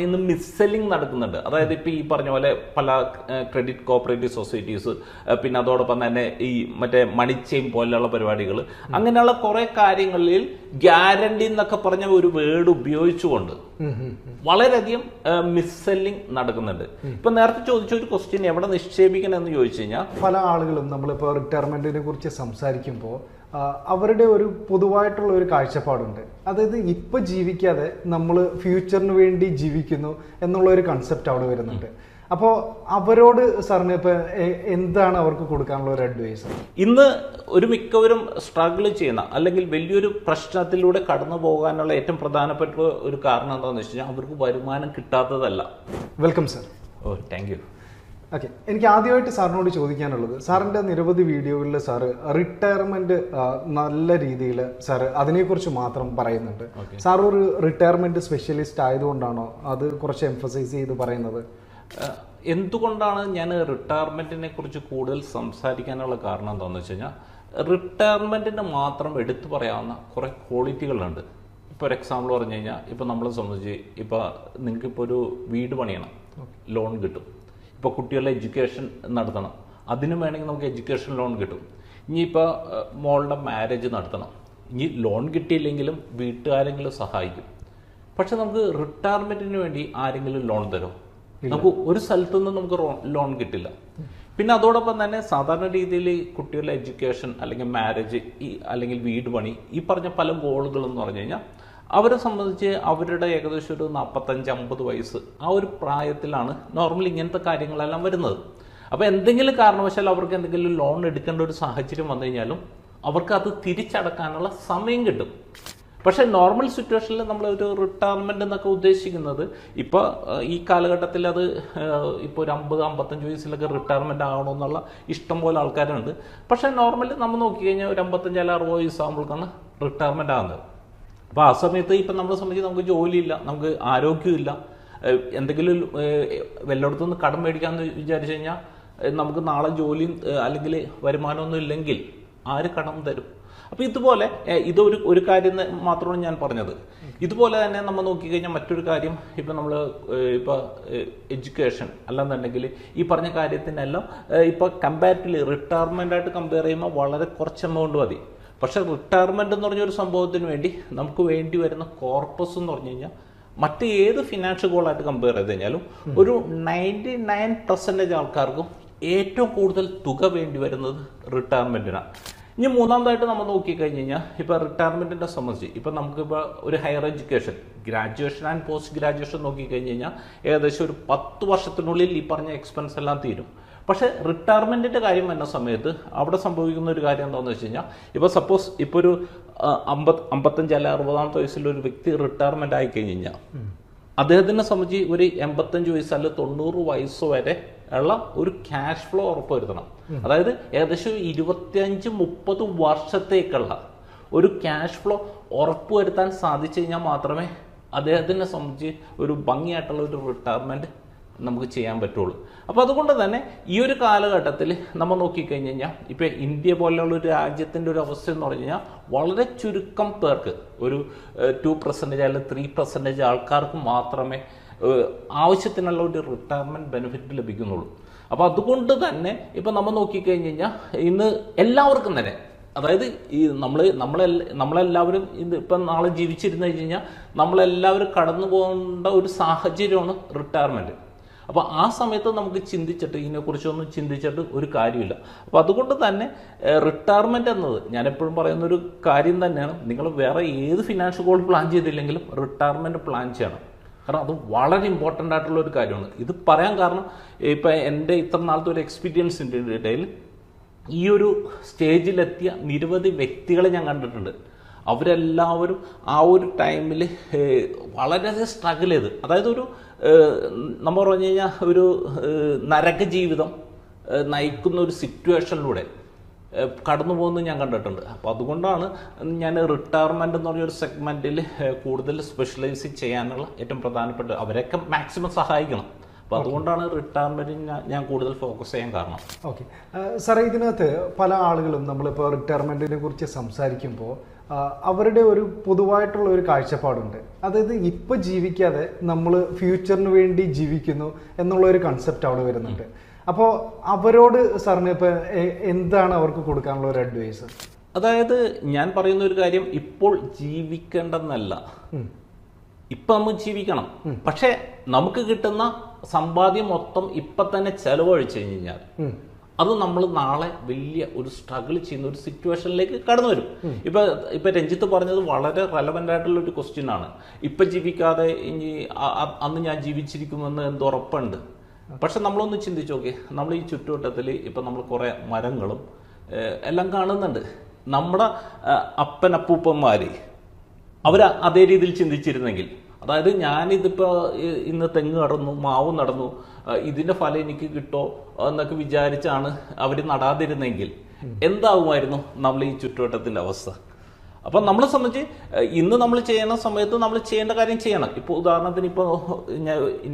ഇന്ന് മിസ്സെല്ലിംഗ് നടക്കുന്നുണ്ട്. അതായത് ഇപ്പൊ ഈ പറഞ്ഞ പോലെ പല ക്രെഡിറ്റ് കോപ്പറേറ്റീവ് സൊസൈറ്റീസ്, പിന്നെ അതോടൊപ്പം തന്നെ ഈ മറ്റേ മണി ചെയിൻ പോലെയുള്ള പരിപാടികൾ, അങ്ങനെയുള്ള കുറെ കാര്യങ്ങളിൽ ഗ്യാരണ്ടി എന്നൊക്കെ പറഞ്ഞ ഒരു വേർഡ് ഉപയോഗിച്ചുകൊണ്ട് വളരെയധികം മിസ്സെല്ലിംഗ് നടക്കുന്നുണ്ട്. ഇപ്പൊ നേരത്തെ ചോദിച്ച ഒരു ക്വസ്റ്റ്യൻ എവിടെ നിക്ഷേപിക്കണം എന്ന് ചോദിച്ചു കഴിഞ്ഞാൽ, പല ആളുകളും നമ്മളിപ്പോൾ റിട്ടയർമെന്റിനെ കുറിച്ച് സംസാരിക്കുമ്പോൾ അവരുടെ ഒരു പൊതുവായിട്ടുള്ള ഒരു കാഴ്ചപ്പാടുണ്ട്. അതായത് ഇപ്പൊ ജീവിക്കാതെ നമ്മൾ ഫ്യൂച്ചറിന് വേണ്ടി ജീവിക്കുന്നു എന്നുള്ള ഒരു കൺസെപ്റ്റ് അവിടെ വരുന്നുണ്ട്. അപ്പോൾ അവരോട് സാറിന് ഇപ്പൊ എന്താണ് അവർക്ക് കൊടുക്കാനുള്ള ഒരു അഡ്വൈസ്? ഇന്ന് ഒരു മിക്കവരും സ്ട്രഗിൾ ചെയ്യുന്ന അല്ലെങ്കിൽ വലിയൊരു പ്രശ്നത്തിലൂടെ കടന്നു പോകാനുള്ള ഏറ്റവും പ്രധാനപ്പെട്ട ഒരു കാരണം എന്താണെന്ന് വെച്ച് കഴിഞ്ഞാൽ അവർക്ക് വരുമാനം കിട്ടാത്തതല്ല. Welcome sir. Oh, thank you. Okay, എനിക്ക് ആദ്യമായിട്ട് സാറിനോട് ചോദിക്കാനുള്ളത്, സാറിൻ്റെ നിരവധി വീഡിയോകളിൽ സാറ് റിട്ടയർമെന്റ് നല്ല രീതിയിൽ സാറ് അതിനെക്കുറിച്ച് മാത്രം പറയുന്നുണ്ട്. സാർ ഒരു റിട്ടയർമെന്റ് സ്പെഷ്യലിസ്റ്റ് ആയതുകൊണ്ടാണോ അത് കുറച്ച് എംഫസൈസ് ചെയ്ത് പറയുന്നത്? എന്തുകൊണ്ടാണ് ഞാൻ റിട്ടയർമെന്റിനെ കുറിച്ച് കൂടുതൽ സംസാരിക്കാനുള്ള കാരണം എന്താണെന്ന് വെച്ച് കഴിഞ്ഞാൽ, റിട്ടയർമെന്റിന് മാത്രം എടുത്തു പറയാവുന്ന കുറെ ക്വാളിറ്റികളുണ്ട്. ഇപ്പോൾ ഒരു എക്സാമ്പിൾ പറഞ്ഞു കഴിഞ്ഞാൽ, ഇപ്പം നമ്മളെ സംബന്ധിച്ച് ഇപ്പോൾ നിങ്ങൾക്കിപ്പോൾ ഒരു വീട് പണിയണം, ലോൺ കിട്ടും. ഇപ്പോൾ കുട്ടികളുടെ എഡ്യൂക്കേഷൻ നടത്തണം, അതിന് വേണമെങ്കിൽ നമുക്ക് എഡ്യൂക്കേഷൻ ലോൺ കിട്ടും. ഇനിയിപ്പോൾ മോളുടെ മാരേജ് നടത്തണം, ഇനി ലോൺ കിട്ടിയില്ലെങ്കിലും വീട്ടുകാരെങ്കിലും സഹായിക്കും. പക്ഷെ നമുക്ക് റിട്ടയർമെന്റിന് വേണ്ടി ആരെങ്കിലും ലോൺ തരും? നമുക്ക് ഒരു സ്ഥലത്തുനിന്നും നമുക്ക് ലോൺ കിട്ടില്ല. പിന്നെ അതോടൊപ്പം തന്നെ സാധാരണ രീതിയിൽ കുട്ടികളുടെ എഡ്യൂക്കേഷൻ അല്ലെങ്കിൽ മാരേജ് അല്ലെങ്കിൽ വീട് പണി, ഈ പറഞ്ഞ പല ഗോളുകൾ എന്ന് പറഞ്ഞു കഴിഞ്ഞാൽ അവരെ സംബന്ധിച്ച് അവരുടെ ഏകദേശം ഒരു 45-50 വയസ്സ് ആ ഒരു പ്രായത്തിലാണ് നോർമലി ഇങ്ങനത്തെ കാര്യങ്ങളെല്ലാം വരുന്നത്. അപ്പോൾ എന്തെങ്കിലും കാരണവശാൽ അവർക്ക് എന്തെങ്കിലും ലോൺ എടുക്കേണ്ട ഒരു സാഹചര്യം വന്നു കഴിഞ്ഞാലും അവർക്ക് അത് തിരിച്ചടക്കാനുള്ള സമയം കിട്ടും. പക്ഷേ നോർമൽ സിറ്റുവേഷനിൽ നമ്മൾ ഒരു റിട്ടയർമെന്റ് എന്നൊക്കെ ഉദ്ദേശിക്കുന്നത് ഇപ്പോൾ ഈ കാലഘട്ടത്തിൽ അത് ഇപ്പോൾ ഒരു 50-55 വയസ്സിലൊക്കെ റിട്ടയർമെന്റ് ആകണമെന്നുള്ള ഇഷ്ടം പോലെ ആൾക്കാരുണ്ട്. പക്ഷേ നോർമലി നമ്മൾ നോക്കിക്കഴിഞ്ഞാൽ ഒരു 55-60 വയസ്സാകുമ്പോഴേക്കാണ് റിട്ടയർമെന്റ് ആകുന്നത്. അപ്പോൾ ആ സമയത്ത് ഇപ്പം നമ്മളെ സംബന്ധിച്ച് നമുക്ക് ജോലിയില്ല, നമുക്ക് ആരോഗ്യമില്ല, എന്തെങ്കിലും വല്ലയിടത്തുനിന്ന് കടം മേടിക്കാമെന്ന് വിചാരിച്ചു കഴിഞ്ഞാൽ നമുക്ക് നാളെ ജോലിയും അല്ലെങ്കിൽ വരുമാനമൊന്നും ഇല്ലെങ്കിൽ ആര് കടം തരും? അപ്പോൾ ഇതുപോലെ ഒരു കാര്യം മാത്രമാണ് ഞാൻ പറഞ്ഞത്. ഇതുപോലെ തന്നെ നമ്മൾ നോക്കിക്കഴിഞ്ഞാൽ മറ്റൊരു കാര്യം, ഇപ്പം നമ്മൾ ഇപ്പോൾ എഡ്യൂക്കേഷൻ അല്ലെന്നുണ്ടെങ്കിൽ ഈ പറഞ്ഞ കാര്യത്തിനെല്ലാം ഇപ്പോൾ കമ്പാരിറ്റീവ്ലി റിട്ടയർമെൻ്റ് ആയിട്ട് കമ്പയർ ചെയ്യുമ്പോൾ വളരെ കുറച്ച് എമൗണ്ട് മതി. പക്ഷെ റിട്ടയർമെന്റ് എന്ന് പറഞ്ഞൊരു സംഭവത്തിന് വേണ്ടി നമുക്ക് വേണ്ടി വരുന്ന കോർപ്പസ് എന്ന് പറഞ്ഞു കഴിഞ്ഞാൽ മറ്റ് ഏത് ഫിനാൻഷ്യൽ ഗോളായിട്ട് കമ്പയർ ചെയ്ത് കഴിഞ്ഞാലും ഒരു 99% ആൾക്കാർക്കും ഏറ്റവും കൂടുതൽ തുക വേണ്ടി വരുന്നത് റിട്ടയർമെന്റിനാണ്. ഇനി മൂന്നാമതായിട്ട് നമ്മൾ നോക്കിക്കഴിഞ്ഞ് കഴിഞ്ഞാൽ ഇപ്പോൾ റിട്ടയർമെന്റിനെ സംബന്ധിച്ച് ഇപ്പോൾ നമുക്കിപ്പോൾ ഒരു higher education, graduation and post graduation നോക്കിക്കഴിഞ്ഞ് കഴിഞ്ഞാൽ ഏകദേശം ഒരു 10 വർഷത്തിനുള്ളിൽ ഈ പറഞ്ഞ എക്സ്പെൻസ് എല്ലാം തീരും. പക്ഷേ റിട്ടയർമെന്റിന്റെ കാര്യം വരുന്ന സമയത്ത് അവിടെ സംഭവിക്കുന്ന ഒരു കാര്യം എന്താണെന്ന് വെച്ച് കഴിഞ്ഞാൽ, ഇപ്പോൾ സപ്പോസ് ഇപ്പോൾ ഒരു 55 അല്ല 60 വയസ്സിൽ ഒരു വ്യക്തി റിട്ടയർമെന്റ് ആയി കഴിഞ്ഞ് കഴിഞ്ഞാൽ അദ്ദേഹത്തിനെ സംബന്ധിച്ച് ഒരു 85 വയസ്സ് അല്ല 90 വയസ്സ് വരെ ഉള്ള ഒരു ക്യാഷ് ഫ്ലോ ഉറപ്പുവരുത്തണം. അതായത് ഏകദേശം 25-30 വർഷത്തേക്കുള്ള ഒരു ക്യാഷ് ഫ്ലോ ഉറപ്പുവരുത്താൻ സാധിച്ചു കഴിഞ്ഞാൽ മാത്രമേ അദ്ദേഹത്തിനെ സംബന്ധിച്ച് ഒരു ഭംഗിയായിട്ടുള്ള ഒരു റിട്ടയർമെന്റ് നമുക്ക് ചെയ്യാൻ പറ്റുള്ളൂ. അപ്പോൾ അതുകൊണ്ട് തന്നെ ഈ ഒരു കാലഘട്ടത്തിൽ നമ്മൾ നോക്കിക്കഴിഞ്ഞ് കഴിഞ്ഞാൽ ഇപ്പോൾ ഇന്ത്യ പോലെയുള്ള ഒരു രാജ്യത്തിൻ്റെ ഒരു അവസ്ഥ എന്ന് പറഞ്ഞു കഴിഞ്ഞാൽ വളരെ ചുരുക്കം പേർക്ക്, ഒരു 2% അല്ലെങ്കിൽ 3% ആൾക്കാർക്ക് മാത്രമേ ആവശ്യത്തിനുള്ള ഒരു റിട്ടയർമെന്റ് ബെനിഫിറ്റ് ലഭിക്കുന്നുള്ളൂ. അപ്പോൾ അതുകൊണ്ട് തന്നെ ഇപ്പം നമ്മൾ നോക്കിക്കഴിഞ്ഞ് കഴിഞ്ഞാൽ ഇന്ന് എല്ലാവർക്കും തന്നെ, അതായത് ഈ നമ്മളെല്ലാവരും ഇപ്പം നാളെ ജീവിച്ചിരുന്നു കഴിഞ്ഞാൽ നമ്മളെല്ലാവരും കടന്നു പോകേണ്ട ഒരു സാഹചര്യമാണ് റിട്ടയർമെന്റ്. അപ്പോൾ ആ സമയത്ത് നമുക്ക് ചിന്തിച്ചിട്ട് ഇതിനെക്കുറിച്ചൊന്നും ചിന്തിച്ചിട്ട് ഒരു കാര്യമില്ല. അപ്പോൾ അതുകൊണ്ട് തന്നെ റിട്ടയർമെന്റ് എന്നത് ഞാൻ എപ്പോഴും പറയുന്ന ഒരു കാര്യം തന്നെയാണ്. നിങ്ങൾ വേറെ ഏത് ഫിനാൻഷ്യൽ ഗോൾ പ്ലാൻ ചെയ്തില്ലെങ്കിലും റിട്ടയർമെന്റ് പ്ലാൻ ചെയ്യണം. കാരണം അത് വളരെ ഇമ്പോർട്ടൻ്റ് ആയിട്ടുള്ള ഒരു കാര്യമാണ്. ഇത് പറയാൻ കാരണം ഇപ്പം എൻ്റെ ഇത്ര നാളത്തെ ഒരു എക്സ്പീരിയൻസിൻ്റെ ഇടയിൽ ഈ ഒരു സ്റ്റേജിലെത്തിയ നിരവധി വ്യക്തികളെ ഞാൻ കണ്ടിട്ടുണ്ട്. അവരെല്ലാവരും ആ ഒരു ടൈമിൽ വളരെ സ്ട്രഗിൾ ചെയ്ത്, അതായത് ഒരു നമ്മൾ പറഞ്ഞു കഴിഞ്ഞാൽ ഒരു നരക ജീവിതം നയിക്കുന്ന ഒരു സിറ്റുവേഷനിലൂടെ കടന്നു പോകുന്നത് ഞാൻ കണ്ടിട്ടുണ്ട്. അപ്പോൾ അതുകൊണ്ടാണ് ഞാൻ റിട്ടയർമെന്റ് എന്ന് പറഞ്ഞൊരു സെഗ്മെന്റിൽ കൂടുതൽ സ്പെഷ്യലൈസ് ചെയ്യാനുള്ള ഏറ്റവും പ്രധാനപ്പെട്ട, അവരൊക്കെ മാക്സിമം സഹായിക്കണം. അപ്പോൾ അതുകൊണ്ടാണ് റിട്ടയർമെന്റിന് ഞാൻ കൂടുതൽ ഫോക്കസ് ചെയ്യാൻ കാരണം. ഓക്കെ സാറേ, ഇതിനകത്ത് പല ആളുകളും നമ്മളിപ്പോൾ റിട്ടയർമെന്റിനെ കുറിച്ച് സംസാരിക്കുമ്പോൾ അവരുടെ ഒരു പൊതുവായിട്ടുള്ള ഒരു കാഴ്ചപ്പാടുണ്ട്. അതായത് ഇപ്പൊ ജീവിക്കാതെ നമ്മൾ ഫ്യൂച്ചറിന് വേണ്ടി ജീവിക്കുന്നു എന്നുള്ള ഒരു കൺസെപ്റ്റ് അവിടെ വരുന്നുണ്ട്. അപ്പോൾ അവരോട് സാറിന് ഇപ്പൊ എന്താണ് അവർക്ക് കൊടുക്കാനുള്ള ഒരു അഡ്വൈസ്? അതായത് ഞാൻ പറയുന്ന ഒരു കാര്യം, ഇപ്പോൾ ജീവിക്കേണ്ടെന്നല്ല, ഇപ്പൊ നമ്മൾ ജീവിക്കണം. പക്ഷെ നമുക്ക് കിട്ടുന്ന സമ്പാദ്യം മൊത്തം ഇപ്പൊ തന്നെ ചെലവഴിച്ചു കഴിഞ്ഞാൽ അത് നമ്മൾ നാളെ വലിയ ഒരു സ്ട്രഗിൾ ചെയ്യുന്ന ഒരു സിറ്റുവേഷനിലേക്ക് കടന്നു വരും. ഇപ്പൊ രഞ്ജിത്ത് പറഞ്ഞത് വളരെ റെലവെന്റ് ആയിട്ടുള്ള ഒരു ക്വസ്റ്റ്യൻ ആണ്. ഇപ്പൊ ജീവിക്കാതെ ഇനി അന്ന് ഞാൻ ജീവിച്ചിരിക്കുമെന്ന് എന്തുറപ്പുണ്ട്? പക്ഷെ നമ്മളൊന്ന് ചിന്തിച്ചു നോക്കി, നമ്മൾ ഈ ചുറ്റുവട്ടത്തിൽ ഇപ്പൊ നമ്മൾ കുറെ മരങ്ങളും എല്ലാം കാണുന്നുണ്ട്. നമ്മുടെ അപ്പനപ്പൂപ്പന്മാര് അവർ അതേ രീതിയിൽ ചിന്തിച്ചിരുന്നെങ്കിൽ, അതായത് ഞാനിതിപ്പോ ഇന്ന് തെങ്ങ് നടന്നു, മാവ് നടന്നു, ഇതിന്റെ ഫലം എനിക്ക് കിട്ടോ എന്നൊക്കെ വിചാരിച്ചാണ് അവർ നടാതിരുന്നെങ്കിൽ എന്താകുമായിരുന്നു നമ്മൾ ഈ ചുറ്റുവട്ടത്തിന്റെ അവസ്ഥ? അപ്പം നമ്മളെ സംബന്ധിച്ച് ഇന്ന് നമ്മൾ ചെയ്യുന്ന സമയത്ത് നമ്മൾ ചെയ്യേണ്ട കാര്യം ചെയ്യണം. ഇപ്പോൾ ഉദാഹരണത്തിന് ഇപ്പോൾ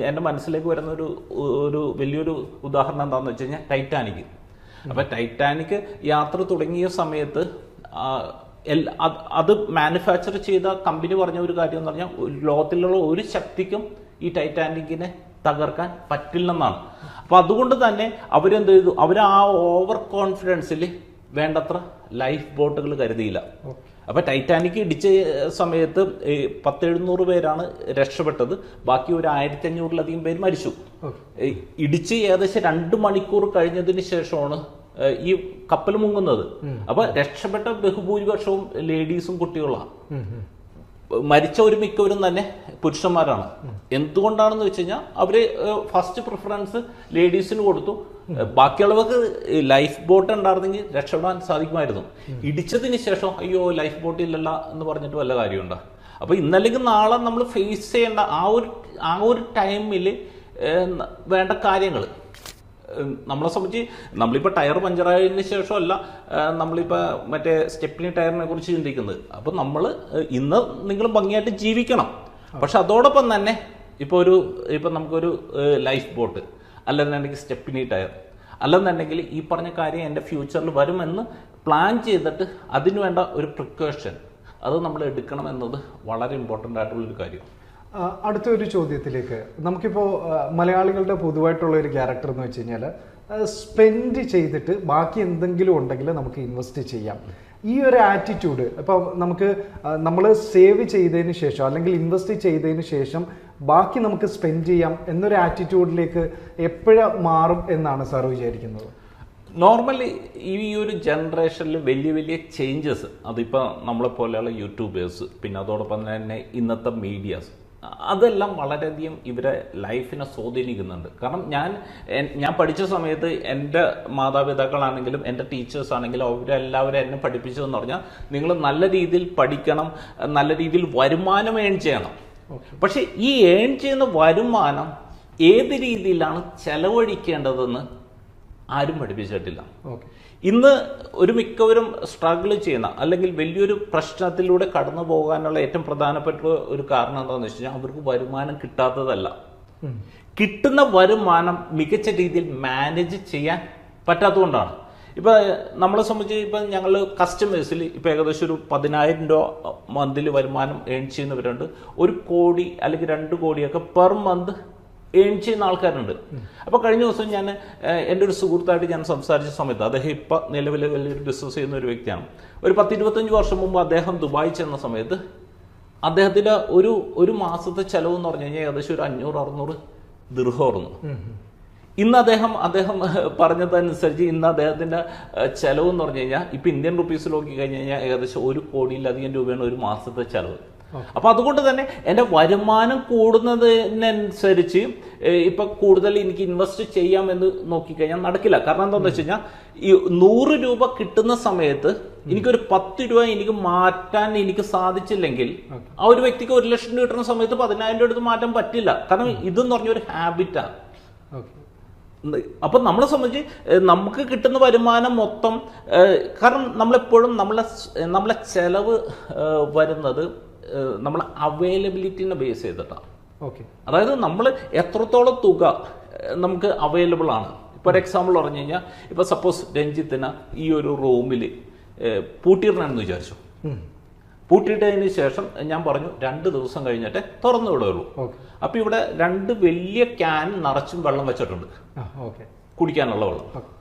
എൻ്റെ മനസ്സിലേക്ക് വരുന്ന ഒരു വലിയൊരു ഉദാഹരണം എന്താണെന്ന് വെച്ച് കഴിഞ്ഞാൽ ടൈറ്റാനിക്. അപ്പൊ ടൈറ്റാനിക് യാത്ര തുടങ്ങിയ സമയത്ത് അത് മാനുഫാക്ചർ ചെയ്ത കമ്പനി പറഞ്ഞ ഒരു കാര്യം എന്ന് പറഞ്ഞാൽ ലോകത്തിലുള്ള ഒരു ശക്തിക്കും ഈ ടൈറ്റാനിക്കിനെ തകർക്കാൻ പറ്റില്ലെന്നാണ്. അപ്പൊ അതുകൊണ്ട് തന്നെ അവരെന്ത് ചെയ്തു, അവർ ആ ഓവർ കോൺഫിഡൻസിൽ വേണ്ടത്ര ലൈഫ് ബോട്ടുകൾ കരുതിയില്ല. അപ്പൊ ടൈറ്റാനിക് ഇടിച്ച സമയത്ത് 100-700 പേരാണ് രക്ഷപ്പെട്ടത്. ബാക്കി ഒരു 1500-ലധികം പേര് മരിച്ചു. ഇടിച്ച് ഏകദേശം 2 മണിക്കൂർ കഴിഞ്ഞതിന് ശേഷമാണ് ഈ കപ്പൽ മുങ്ങുന്നത്. അപ്പൊ രക്ഷപ്പെട്ട ബഹുഭൂരിപക്ഷവും ലേഡീസും കുട്ടികളാണ്. മരിച്ച ഒരു മിക്കവരും തന്നെ പുരുഷന്മാരാണ്. എന്തുകൊണ്ടാണെന്ന് വെച്ച് കഴിഞ്ഞാൽ അവര് ഫസ്റ്റ് പ്രിഫറൻസ് ലേഡീസിന് കൊടുത്തു. ബാക്കിയുള്ളവർക്ക് ലൈഫ് ബോട്ട് ഉണ്ടായിരുന്നെങ്കിൽ രക്ഷപ്പെടാൻ സാധിക്കുമായിരുന്നു. ഇടിച്ചതിന് ശേഷം അയ്യോ ലൈഫ് ബോട്ട് ഇല്ലല്ല എന്ന് പറഞ്ഞിട്ട് വല്ല കാര്യമുണ്ടോ? അപ്പൊ ഇന്നല്ലെങ്കിൽ നാളെ നമ്മൾ ഫേസ് ചെയ്യേണ്ട ആ ഒരു ടൈമിൽ വേണ്ട കാര്യങ്ങൾ നമ്മളെ സംബന്ധിച്ച്, നമ്മളിപ്പോൾ ടയർ പഞ്ചറായതിനു ശേഷമല്ല നമ്മളിപ്പോൾ മറ്റേ സ്റ്റെപ്പിനി ടയറിനെ കുറിച്ച് ചിന്തിക്കുന്നത്. അപ്പം നമ്മൾ ഇന്ന് നിങ്ങൾ ഭംഗിയായിട്ട് ജീവിക്കണം. പക്ഷെ അതോടൊപ്പം തന്നെ ഇപ്പം നമുക്കൊരു ലൈഫ് ബോട്ട്, അല്ലെന്നുണ്ടെങ്കിൽ സ്റ്റെപ്പിനി ടയർ, അല്ലെന്നുണ്ടെങ്കിൽ ഈ പറഞ്ഞ കാര്യം എൻ്റെ ഫ്യൂച്ചറിൽ വരുമെന്ന് പ്ലാൻ ചെയ്തിട്ട് അതിന് വേണ്ട ഒരു പ്രിക്കോഷൻ അത് നമ്മൾ എടുക്കണം എന്നത് വളരെ ഇമ്പോർട്ടൻ്റ് ആയിട്ടുള്ളൊരു കാര്യം. അടുത്തൊരു ചോദ്യത്തിലേക്ക്, നമുക്കിപ്പോൾ മലയാളികളുടെ പൊതുവായിട്ടുള്ള ഒരു ക്യാരക്ടർ എന്ന് വെച്ച് കഴിഞ്ഞാൽ സ്പെൻഡ് ചെയ്തിട്ട് ബാക്കി എന്തെങ്കിലും ഉണ്ടെങ്കിൽ നമുക്ക് ഇൻവെസ്റ്റ് ചെയ്യാം. ഈ ഒരു ആറ്റിറ്റ്യൂഡ് ഇപ്പോൾ നമ്മൾ സേവ് ചെയ്തതിന് ശേഷം അല്ലെങ്കിൽ ഇൻവെസ്റ്റ് ചെയ്തതിന് ശേഷം ബാക്കി നമുക്ക് സ്പെൻഡ് ചെയ്യാം എന്നൊരു ആറ്റിറ്റ്യൂഡിലേക്ക് എപ്പോഴും മാറും എന്നാണ് സാർ വിചാരിക്കുന്നത്? നോർമലി ഈ ഒരു ജനറേഷനിൽ വലിയ വലിയ ചേഞ്ചസ്, അതിപ്പോൾ നമ്മളെപ്പോലെയുള്ള യൂട്യൂബേഴ്സ്, പിന്നെ അതോടൊപ്പം തന്നെ ഇന്നത്തെ മീഡിയാസ്, അതെല്ലാം വളരെയധികം ഇവരെ ലൈഫിനെ സ്വാധീനിക്കുന്നുണ്ട്. കാരണം ഞാൻ പഠിച്ച സമയത്ത് എൻ്റെ മാതാപിതാക്കളാണെങ്കിലും എൻ്റെ ടീച്ചേഴ്സ് ആണെങ്കിലും അവരെല്ലാവരും എന്നെ പഠിപ്പിച്ചതെന്ന് പറഞ്ഞാൽ നിങ്ങൾ നല്ല രീതിയിൽ പഠിക്കണം, നല്ല രീതിയിൽ വരുമാനം ഏൺ ചെയ്യണം. പക്ഷെ ഈ ഏൺ ചെയ്യുന്ന വരുമാനം ഏത് രീതിയിലാണ് ചെലവഴിക്കേണ്ടതെന്ന് ആരും പഠിപ്പിച്ചിട്ടില്ല. ഇന്ന് ഒരു മിക്കവരും സ്ട്രഗിൾ ചെയ്യുന്ന അല്ലെങ്കിൽ വലിയൊരു പ്രശ്നത്തിലൂടെ കടന്നു പോകാനുള്ള ഏറ്റവും പ്രധാനപ്പെട്ട ഒരു കാരണം എന്താണെന്ന് വെച്ച് കഴിഞ്ഞാൽ അവർക്ക് വരുമാനം കിട്ടാത്തതല്ല, കിട്ടുന്ന വരുമാനം മികച്ച രീതിയിൽ മാനേജ് ചെയ്യാൻ പറ്റാത്തതുകൊണ്ടാണ്. ഇപ്പൊ നമ്മളെ സംബന്ധിച്ച് ഇപ്പൊ ഞങ്ങൾ കസ്റ്റമേഴ്സിൽ ഇപ്പൊ ഏകദേശം ഒരു 10,000 രൂപ മന്തിൽ വരുമാനം ഏൺ ചെയ്യുന്നവരുണ്ട്. 1 കോടി അല്ലെങ്കിൽ 2 കോടിയൊക്കെ പെർ മന്ത് ഏൺ ചെയ്യുന്ന ആൾക്കാരുണ്ട്. അപ്പൊ കഴിഞ്ഞ ദിവസം ഞാൻ എൻ്റെ ഒരു സുഹൃത്തായിട്ട് ഞാൻ സംസാരിച്ച സമയത്ത്, അദ്ദേഹം ഇപ്പൊ നിലവിൽ വലിയൊരു ബിസിനസ് ചെയ്യുന്ന ഒരു വ്യക്തിയാണ്. ഒരു 10-25 വർഷം മുമ്പ് അദ്ദേഹം ദുബായി ചെന്ന സമയത്ത് അദ്ദേഹത്തിന്റെ ഒരു മാസത്തെ ചെലവ് എന്ന് പറഞ്ഞു കഴിഞ്ഞാൽ ഏകദേശം ഒരു 500-600 ദിർഹമായിരുന്നു. ഇന്ന് അദ്ദേഹം പറഞ്ഞതനുസരിച്ച് ഇന്ന് അദ്ദേഹത്തിന്റെ ചെലവ് എന്ന് പറഞ്ഞു കഴിഞ്ഞാൽ ഇപ്പൊ ഇന്ത്യൻ റുപ്പീസ് നോക്കി കഴിഞ്ഞ് കഴിഞ്ഞാൽ ഏകദേശം 1 കോടിയിലധികം രൂപയാണ് ഒരു മാസത്തെ ചെലവ്. അപ്പൊ അതുകൊണ്ട് തന്നെ എൻ്റെ വരുമാനം കൂടുന്നതിനനുസരിച്ച് ഇപ്പൊ കൂടുതൽ എനിക്ക് ഇൻവെസ്റ്റ് ചെയ്യാം എന്ന് നോക്കിക്കഴിഞ്ഞാൽ നടക്കില്ല. കാരണം എന്താണെന്ന് വെച്ച് കഴിഞ്ഞാൽ ഈ 100 രൂപ കിട്ടുന്ന സമയത്ത് എനിക്കൊരു 10 രൂപ എനിക്ക് മാറ്റാൻ എനിക്ക് സാധിച്ചില്ലെങ്കിൽ ആ ഒരു വ്യക്തിക്ക് 1 ലക്ഷം രൂപ കിട്ടുന്ന സമയത്ത് 10,000 രൂപ എടുത്ത് മാറ്റാൻ പറ്റില്ല. കാരണം ഇതെന്ന് പറഞ്ഞൊരു ഹാബിറ്റാണ്. അപ്പൊ നമ്മളെ സംബന്ധിച്ച് നമുക്ക് കിട്ടുന്ന വരുമാനം മൊത്തം, കാരണം നമ്മളെപ്പോഴും നമ്മളെ ചെലവ് വരുന്നത് നമ്മളെ അവൈലബിലിറ്റിനെ ബേസ് ചെയ്തിട്ടാണ്. അതായത് നമ്മൾ എത്രത്തോളം തുക നമുക്ക് അവൈലബിൾ ആണ്. ഇപ്പൊ ഒരു എക്സാമ്പിൾ പറഞ്ഞു കഴിഞ്ഞാൽ ഇപ്പൊ സപ്പോസ് രഞ്ജിത്തിന് ഈ ഒരു റൂമിൽ പൂട്ടിയിടണമെന്ന് വിചാരിച്ചു. പൂട്ടിയിട്ടതിന് ശേഷം ഞാൻ പറഞ്ഞു 2 ദിവസം കഴിഞ്ഞിട്ടേ തുറന്നു വിടുകയുള്ളൂ. അപ്പൊ ഇവിടെ 2 വലിയ ക്യാൻ നിറച്ചും വെള്ളം വെച്ചിട്ടുണ്ട്, കുടിക്കാനുള്ള വെള്ളം.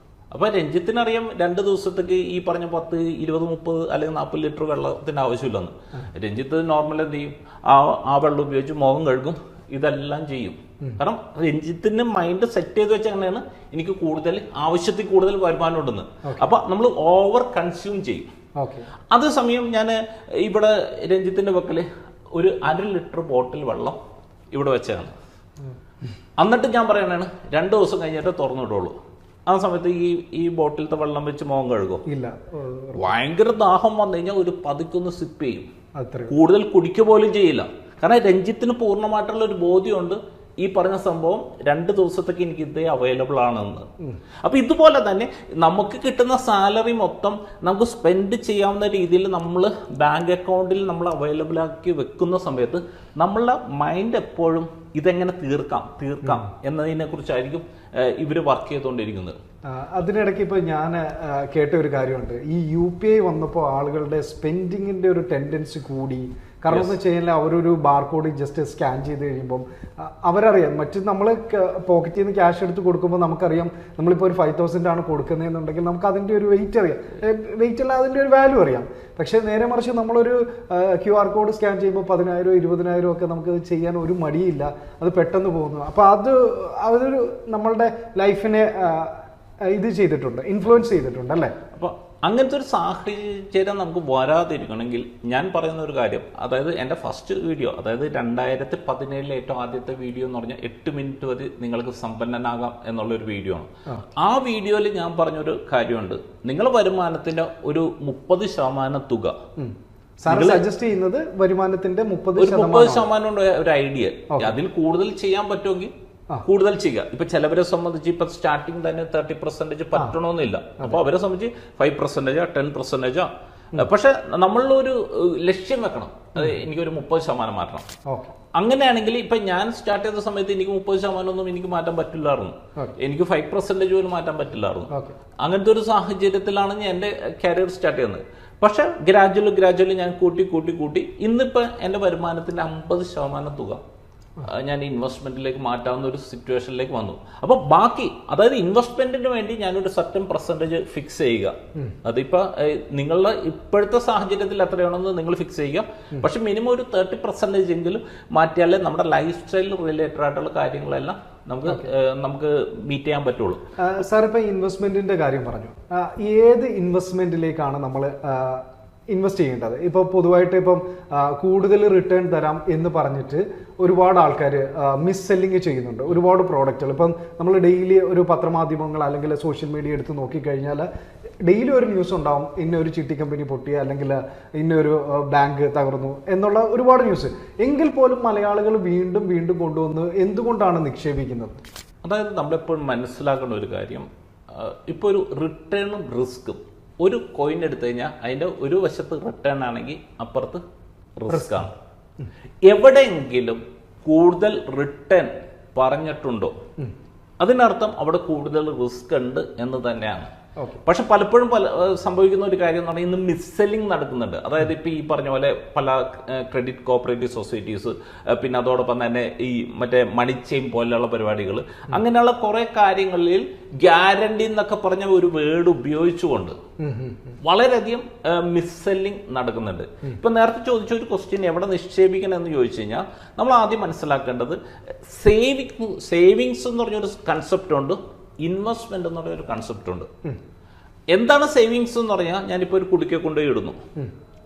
അപ്പൊ രഞ്ജിത്തിനറിയാം 2 ദിവസത്തേക്ക് ഈ പറഞ്ഞ 10, 20, 30 അല്ലെങ്കിൽ 40 ലിറ്റർ വെള്ളത്തിന്റെ ആവശ്യമില്ലെന്ന്. രഞ്ജിത്ത് നോർമൽ എന്ത് ചെയ്യും, ആ വെള്ളം ഉപയോഗിച്ച് മുഖം കഴുകും, ഇതെല്ലാം ചെയ്യും. കാരണം രഞ്ജിത്തിന്റെ മൈൻഡ് സെറ്റ് ചെയ്ത് വെച്ച അങ്ങനെയാണ് എനിക്ക് ആവശ്യത്തിൽ കൂടുതൽ വരുമാനം ഉണ്ടെന്ന്. അപ്പൊ നമ്മൾ ഓവർ കൺസ്യൂം ചെയ്യും. അതേസമയം ഞാൻ ഇവിടെ രഞ്ജിത്തിന്റെ പക്കല് ഒരു 1/2 ലിറ്റർ ബോട്ടിൽ വെള്ളം ഇവിടെ വെച്ചാണ്. എന്നിട്ട് ഞാൻ പറയണാണ് 2 ദിവസം കഴിഞ്ഞിട്ട് തുറന്നു വിടുള്ളൂ. ആ സമയത്ത് ഈ ബോട്ടിലത്തെ വെള്ളം വെച്ച് മുഖം കഴുകും ഇല്ല. ഭയങ്കര ദാഹം വന്നു കഴിഞ്ഞാൽ ഒരു പതുക്കൊന്ന് സിപ്പ് ചെയ്യും, കൂടുതൽ കുടിക്കുക പോലും ചെയ്യില്ല. കാരണം രഞ്ജിത്തിന് പൂർണ്ണമായിട്ടുള്ള ഒരു ബോധ്യമുണ്ട് ഈ പറഞ്ഞ സംഭവം 2 ദിവസത്തേക്ക് എനിക്ക് ഇതേ അവൈലബിൾ ആണെന്ന്. അപ്പൊ ഇതുപോലെ തന്നെ നമുക്ക് കിട്ടുന്ന സാലറി മൊത്തം നമുക്ക് സ്പെൻഡ് ചെയ്യാവുന്ന രീതിയിൽ നമ്മൾ ബാങ്ക് അക്കൗണ്ടിൽ നമ്മൾ അവൈലബിൾ ആക്കി വെക്കുന്ന സമയത്ത് നമ്മളുടെ മൈൻഡ് എപ്പോഴും ഇതെങ്ങനെ തീർക്കാം എന്നതിനെ കുറിച്ചായിരിക്കും ഇവര് വർക്ക് ചെയ്തുകൊണ്ടിരിക്കുന്നത്. അതിനിടയ്ക്ക് ഇപ്പൊ ഞാൻ കേട്ട ഒരു കാര്യമുണ്ട്, ഈ UPI വന്നപ്പോൾ ആളുകളുടെ സ്പെൻഡിങ്ങിന്റെ ഒരു ടെൻഡൻസി കൂടി. കാരണം എന്ന് വെച്ച് കഴിഞ്ഞാൽ അവരൊരു ബാർകോഡ് ജസ്റ്റ് സ്കാൻ ചെയ്ത് കഴിയുമ്പം അവരറിയാം, മറ്റ് നമ്മൾ പോക്കറ്റിൽ നിന്ന് ക്യാഷ് എടുത്ത് കൊടുക്കുമ്പോൾ നമുക്കറിയാം നമ്മളിപ്പോൾ ഒരു 5,000 ആണ് കൊടുക്കുന്നതെന്നുണ്ടെങ്കിൽ നമുക്ക് അതിൻ്റെ ഒരു വെയിറ്റ് അറിയാം, വെയിറ്റ് അല്ല അതിൻ്റെ ഒരു വാല്യൂ അറിയാം. പക്ഷേ നേരെ മറിച്ച് നമ്മളൊരു QR കോഡ് സ്കാൻ ചെയ്യുമ്പോൾ 10,000, 20,000 ഒക്കെ നമുക്ക് ചെയ്യാൻ ഒരു മടിയില്ല, അത് പെട്ടെന്ന് പോകുന്നു. അപ്പോൾ അതൊരു നമ്മളുടെ ലൈഫിനെ ഇത് ചെയ്തിട്ടുണ്ട്, ഇൻഫ്ലുവൻസ് ചെയ്തിട്ടുണ്ട് അല്ലേ? അപ്പോൾ അങ്ങനത്തെ ഒരു സാഹചര്യം നമുക്ക് വരാതിരിക്കണമെങ്കിൽ ഞാൻ പറയുന്ന ഒരു കാര്യം, അതായത് എൻ്റെ ഫസ്റ്റ് വീഡിയോ, അതായത് 2017 ഏറ്റവും ആദ്യത്തെ വീഡിയോ എന്ന് പറഞ്ഞാൽ 8 മിനിറ്റ് വരെ നിങ്ങൾക്ക് സമ്പന്നനാകാം എന്നുള്ളൊരു വീഡിയോ ആണ്. ആ വീഡിയോയിൽ ഞാൻ പറഞ്ഞൊരു കാര്യമുണ്ട്, നിങ്ങളുടെ വരുമാനത്തിന്റെ ഒരു 30% തുക സജസ്റ്റ് ചെയ്യുന്നത് വരുമാനത്തിന്റെ 30% ഒരു ഐഡിയ, അതിൽ കൂടുതൽ ചെയ്യാൻ പറ്റുമെങ്കിൽ കൂടുതൽ ചെയ്യുക. ഇപ്പൊ ചിലവരെ സംബന്ധിച്ച് ഇപ്പൊ സ്റ്റാർട്ടിങ് തന്നെ 30% പറ്റണമെന്നില്ല. അപ്പൊ അവരെ സംബന്ധിച്ച് 5%, 10%. പക്ഷെ നമ്മളൊരു ലക്ഷ്യം വെക്കണം, എനിക്കൊരു 30% മാറ്റണം. അങ്ങനെയാണെങ്കിൽ ഇപ്പൊ ഞാൻ സ്റ്റാർട്ട് ചെയ്ത സമയത്ത് എനിക്ക് 30% ഒന്നും എനിക്ക് മാറ്റാൻ പറ്റില്ലായിരുന്നു, എനിക്ക് 5% പോലും മാറ്റാൻ പറ്റില്ലായിരുന്നു. അങ്ങനത്തെ ഒരു സാഹചര്യത്തിലാണ് ഞാൻ എന്റെ കരിയർ സ്റ്റാർട്ട് ചെയ്യുന്നത്. പക്ഷെ ഗ്രാജുവലി ഞാൻ കൂട്ടി ഇന്നിപ്പോ എന്റെ വരുമാനത്തിന്റെ 50% തുക ഞാൻ ഇൻവെസ്റ്റ്മെന്റിലേക്ക് മാറ്റാവുന്ന ഒരു സിറ്റുവേഷനിലേക്ക് വന്നു. അപ്പൊ ബാക്കി, അതായത് ഇൻവെസ്റ്റ്മെന്റിന് വേണ്ടി ഞാനൊരു സർട്ടൻ പെർസെന്റേജ് ഫിക്സ് ചെയ്യുക. അതിപ്പോ നിങ്ങളുടെ ഇപ്പോഴത്തെ സാഹചര്യത്തിൽ എത്രയാണെന്ന് നിങ്ങൾ ഫിക്സ് ചെയ്യുക. പക്ഷെ മിനിമം ഒരു 30% എങ്കിലും മാറ്റിയാലേ നമ്മുടെ ലൈഫ് സ്റ്റൈൽ റിലേറ്റഡ് ആയിട്ടുള്ള കാര്യങ്ങളെല്ലാം നമുക്ക് മീറ്റ് ചെയ്യാൻ പറ്റുള്ളൂ. സാർ ഇപ്പൊ ഇൻവെസ്റ്റ്മെന്റിന്റെ കാര്യം പറഞ്ഞു, ഏത് ഇൻവെസ്റ്റ്മെന്റിലേക്കാണ് നമ്മൾ ഇൻവെസ്റ്റ് ചെയ്യേണ്ടത്? ഇപ്പോൾ പൊതുവായിട്ട് ഇപ്പം കൂടുതൽ റിട്ടേൺ തരാം എന്ന് പറഞ്ഞിട്ട് ഒരുപാട് ആൾക്കാർ മിസ് സെല്ലിങ് ചെയ്യുന്നുണ്ട് ഒരുപാട് പ്രോഡക്റ്റുകൾ. ഇപ്പം നമ്മൾ ഡെയിലി ഒരു പത്രമാധ്യമങ്ങൾ അല്ലെങ്കിൽ സോഷ്യൽ മീഡിയ എടുത്ത് നോക്കിക്കഴിഞ്ഞാൽ ഡെയിലി ഒരു ന്യൂസ് ഉണ്ടാവും, ഇന്നൊരു ചിട്ടി കമ്പനി പൊട്ടിയ അല്ലെങ്കിൽ ഇന്നൊരു ബാങ്ക് തകർന്നു എന്നുള്ള ഒരുപാട് ന്യൂസ്. എങ്കിൽ പോലും മലയാളികൾ വീണ്ടും കൊണ്ടുവന്ന് എന്തുകൊണ്ടാണ് നിക്ഷേപിക്കുന്നത്? അതായത് നമ്മളെപ്പോഴും മനസ്സിലാക്കേണ്ട ഒരു കാര്യം, ഇപ്പോൾ ഒരു റിട്ടേണും റിസ്ക്കും, ഒരു കോയിൻ എടുത്തു കഴിഞ്ഞാൽ അതിന്റെ ഒരു വശത്ത് റിട്ടേൺ ആണെങ്കിൽ അപ്പുറത്ത് റിസ്ക് ആണ്. എവിടെയെങ്കിലും കൂടുതൽ റിട്ടേൺ പറഞ്ഞിട്ടുണ്ടോ അതിനർത്ഥം അവിടെ കൂടുതൽ റിസ്ക് ഉണ്ട് എന്ന് തന്നെയാണ്. പക്ഷെ പലപ്പോഴും സംഭവിക്കുന്ന ഒരു കാര്യം എന്ന് പറഞ്ഞാൽ ഇന്ന് മിസ് സെല്ലിംഗ് നടക്കുന്നുണ്ട്. അതായത് ഇപ്പൊ ഈ പറഞ്ഞ പോലെ പല ക്രെഡിറ്റ് കോപ്പറേറ്റീവ് സൊസൈറ്റീസ്, പിന്നെ അതോടൊപ്പം തന്നെ ഈ മറ്റേ മണി ചെയിൻ പോലെയുള്ള പരിപാടികൾ, അങ്ങനെയുള്ള കുറെ കാര്യങ്ങളിൽ ഗ്യാരണ്ടി എന്നൊക്കെ പറഞ്ഞ ഒരു വേർഡ് ഉപയോഗിച്ചുകൊണ്ട് വളരെയധികം മിസ് സെല്ലിംഗ് നടക്കുന്നുണ്ട്. ഇപ്പൊ നേരത്തെ ചോദിച്ച ഒരു ക്വസ്റ്റ്യൻ എവിടെ നിക്ഷേപിക്കണം എന്ന് ചോദിച്ചു കഴിഞ്ഞാൽ നമ്മൾ ആദ്യം മനസ്സിലാക്കേണ്ടത് സേവിങ്സ് എന്ന് പറഞ്ഞൊരു കൺസെപ്റ്റ് ഉണ്ട്, ഇൻവെസ്റ്റ്മെന്റ് എന്ന് പറയുന്ന ഒരു കൺസെപ്റ്റ് ഉണ്ട്. എന്താണ് സേവിങ്സ് എന്ന് പറഞ്ഞാൽ ഞാനിപ്പോൾ ഒരു കുടുക്കെ കൊണ്ടുപോയി ഇടുന്നു,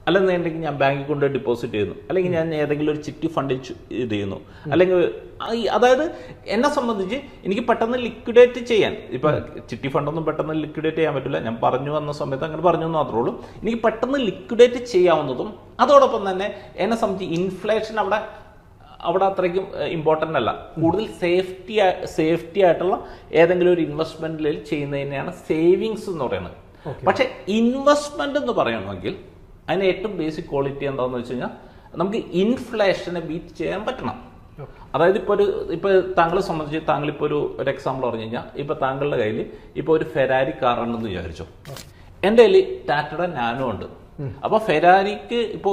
അല്ലെന്നുണ്ടെങ്കിൽ ഞാൻ ബാങ്കിൽ കൊണ്ടുപോയി ഡെപ്പോസിറ്റ് ചെയ്യുന്നു, അല്ലെങ്കിൽ ഞാൻ ഏതെങ്കിലും ഒരു ചിട്ടി ഫണ്ടിൽ ഇത് ചെയ്യുന്നു, അല്ലെങ്കിൽ അതായത് എന്നെ സംബന്ധിച്ച് എനിക്ക് പെട്ടെന്ന് ലിക്വിഡേറ്റ് ചെയ്യാൻ, ഇപ്പൊ ചിട്ടി ഫണ്ടൊന്നും പെട്ടെന്ന് ലിക്വിഡേറ്റ് ചെയ്യാൻ പറ്റില്ല, ഞാൻ പറഞ്ഞു വന്ന സമയത്ത് അങ്ങനെ പറഞ്ഞു എന്ന് മാത്രമേ ഉള്ളൂ. എനിക്ക് പെട്ടെന്ന് ലിക്വിഡേറ്റ് ചെയ്യാവുന്നതും അതോടൊപ്പം തന്നെ എന്നെ സംബന്ധിച്ച് ഇൻഫ്ലേഷൻ അവിടെ അത്രയ്ക്കും ഇമ്പോർട്ടൻ്റ് അല്ല, കൂടുതൽ സേഫ്റ്റി ആയിട്ടുള്ള ഏതെങ്കിലും ഒരു ഇൻവെസ്റ്റ്മെന്റിൽ ചെയ്യുന്നതിനെയാണ് സേവിങ്സ് എന്ന് പറയുന്നത്. പക്ഷെ ഇൻവെസ്റ്റ്മെന്റ് എന്ന് പറയണമെങ്കിൽ അതിന് ഏറ്റവും ബേസിക് ക്വാളിറ്റി എന്താണെന്ന് വെച്ച് കഴിഞ്ഞാൽ നമുക്ക് ഇൻഫ്ലേഷനെ ബീറ്റ് ചെയ്യാൻ പറ്റണം. അതായത് ഇപ്പൊ താങ്കളെ സംബന്ധിച്ച് താങ്കൾ ഇപ്പോൾ ഒരു എക്സാമ്പിൾ പറഞ്ഞു കഴിഞ്ഞാൽ ഇപ്പൊ താങ്കളുടെ കയ്യിൽ ഇപ്പൊ ഒരു ഫെരാരി കാർ ഉണ്ടെന്ന് വിചാരിച്ചോ, എൻ്റെ കയ്യിൽ ടാറ്റയുടെ നാനോ ഉണ്ട്, അപ്പൊ ഫെരാരിക്ക് ഇപ്പൊ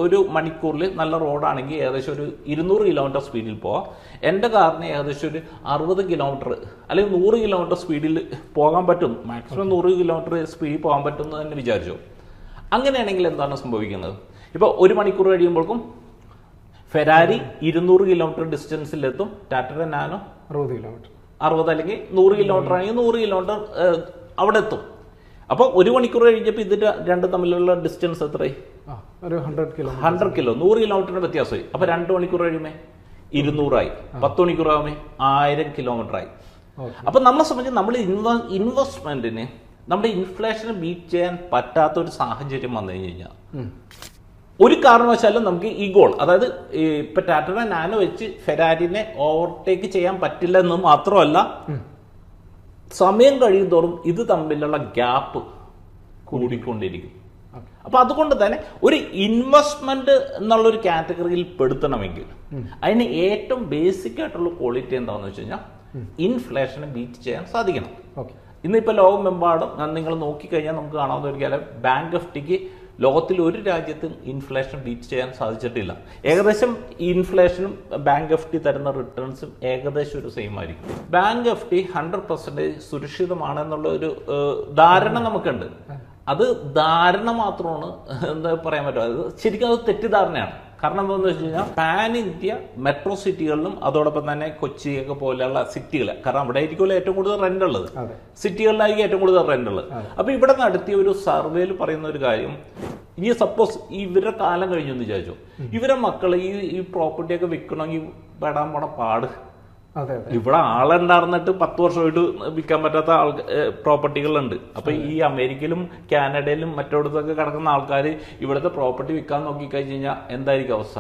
ഒരു മണിക്കൂറിൽ നല്ല റോഡാണെങ്കിൽ ഏകദേശം ഒരു 200 കിലോമീറ്റർ സ്പീഡിൽ പോവാം. എന്റെ കാറിന് ഏകദേശം ഒരു 60 കിലോമീറ്റർ അല്ലെങ്കിൽ 100 കിലോമീറ്റർ സ്പീഡിൽ പോകാൻ പറ്റും. മാക്സിമം 100 കിലോമീറ്റർ സ്പീഡിൽ പോകാൻ പറ്റും എന്ന് തന്നെ വിചാരിച്ചു. അങ്ങനെയാണെങ്കിൽ എന്താണ് സംഭവിക്കുന്നത്? ഇപ്പൊ 1 മണിക്കൂർ കഴിയുമ്പോഴേക്കും ഫെരാരി 200 കിലോമീറ്റർ ഡിസ്റ്റൻസിലെത്തും. ടാറ്റയുടെ നാനോ 60 കിലോമീറ്റർ, 60 അല്ലെങ്കിൽ 100 കിലോമീറ്റർ ആണെങ്കിൽ 100 കിലോമീറ്റർ അവിടെ എത്തും. അപ്പൊ 1 മണിക്കൂർ കഴിഞ്ഞപ്പോൾ ഇതിന്റെ രണ്ടും തമ്മിലുള്ള ഡിസ്റ്റൻസ് എത്രയായി? ഒരു 100 കിലോ, 100 കിലോമീറ്ററിന്റെ വ്യത്യാസമായി. അപ്പൊ 2 മണിക്കൂർ കഴിയുമേ 200 10 മണിക്കൂർ ആകുമേ 1000 കിലോമീറ്റർ ആയി. അപ്പൊ നമ്മളെ സംബന്ധിച്ച് നമ്മൾ ഇൻവെസ്റ്റ്മെന്റിന് നമ്മുടെ ഇൻഫ്ലേഷനെ ബീറ്റ് ചെയ്യാൻ പറ്റാത്ത ഒരു സാഹചര്യം വന്നു കഴിഞ്ഞാൽ ഒരു കാരണവശാലും നമുക്ക് ഈ ഗോൾ, അതായത് ഇപ്പൊ ടാറ്റയുടെ നാനോ വെച്ച് ഫെരാരിനെ ഓവർടേക്ക് ചെയ്യാൻ പറ്റില്ല എന്ന് മാത്രമല്ല, സമയം കഴിയും തോറും ഇത് തമ്മിലുള്ള ഗ്യാപ്പ് കൂടിക്കൊണ്ടിരിക്കും. അപ്പൊ അതുകൊണ്ട് തന്നെ ഒരു ഇൻവെസ്റ്റ്മെന്റ് എന്നുള്ളൊരു കാറ്റഗറിയിൽ പെടുത്തണമെങ്കിൽ അതിന് ഏറ്റവും ബേസിക് ആയിട്ടുള്ള ക്വാളിറ്റി എന്താണെന്ന് വെച്ച് കഴിഞ്ഞാൽ ഇൻഫ്ലേഷനെ ബീറ്റ് ചെയ്യാൻ സാധിക്കണം. ഇന്നിപ്പോ ലോകമെമ്പാടും നിങ്ങൾ നോക്കിക്കഴിഞ്ഞാൽ നമുക്ക് കാണാവുന്ന ഒരു കാര്യം, ബാങ്ക് നിഫ്റ്റിക്ക് ലോകത്തിൽ ഒരു രാജ്യത്തും ഇൻഫ്ലേഷൻ ബീറ്റ് ചെയ്യാൻ സാധിച്ചിട്ടില്ല. ഏകദേശം ഇൻഫ്ലേഷനും ബാങ്ക് നിഫ്റ്റി തരുന്ന റിട്ടേൺസും ഏകദേശം ഒരു സെയിം ആയിരിക്കും. ബാങ്ക് നിഫ്റ്റി 100% സുരക്ഷിതമാണെന്നുള്ള ഒരു ധാരണ നമുക്കുണ്ട്. അത് ധാരണ മാത്രമാണ്, എന്താ പറയാൻ പറ്റുക, അത് ശരിക്കും അത് തെറ്റിദ്ധാരണയാണ്. കാരണം എന്താണെന്ന് വെച്ച് കഴിഞ്ഞാൽ പാൻ ഇന്ത്യ മെട്രോ സിറ്റികളിലും അതോടൊപ്പം തന്നെ കൊച്ചിയൊക്കെ പോലെയുള്ള സിറ്റികൾ, കാരണം അവിടെ ആയിരിക്കുമല്ലോ ഏറ്റവും കൂടുതൽ റെന്റ് ഉള്ളത്, സിറ്റികളിലായിരിക്കും ഏറ്റവും കൂടുതൽ റെന്റ് ഉള്ളത്. അപ്പൊ ഇവിടെ നടത്തിയ ഒരു സർവേയിൽ പറയുന്ന ഒരു കാര്യം, ഇനി സപ്പോസ് ഇവരുടെ കാലം കഴിഞ്ഞു എന്ന് വിചാരിച്ചു, ഇവരെ മക്കൾ ഈ പ്രോപ്പർട്ടിയൊക്കെ വിൽക്കണമെങ്കിൽ പെടാൻ പോണ പാട്. ഇവിടെ ആളുണ്ടായിരുന്നിട്ട് 10 വർഷമായിട്ട് വിൽക്കാൻ പറ്റാത്ത പ്രോപ്പർട്ടികളുണ്ട്. അപ്പൊ ഈ അമേരിക്കയിലും കാനഡയിലും മറ്റോടത്തൊക്കെ കിടക്കുന്ന ആൾക്കാർ ഇവിടുത്തെ പ്രോപ്പർട്ടി വിൽക്കാൻ നോക്കിക്കഴിഞ്ഞ് കഴിഞ്ഞാൽ എന്തായിരിക്കും അവസ്ഥ?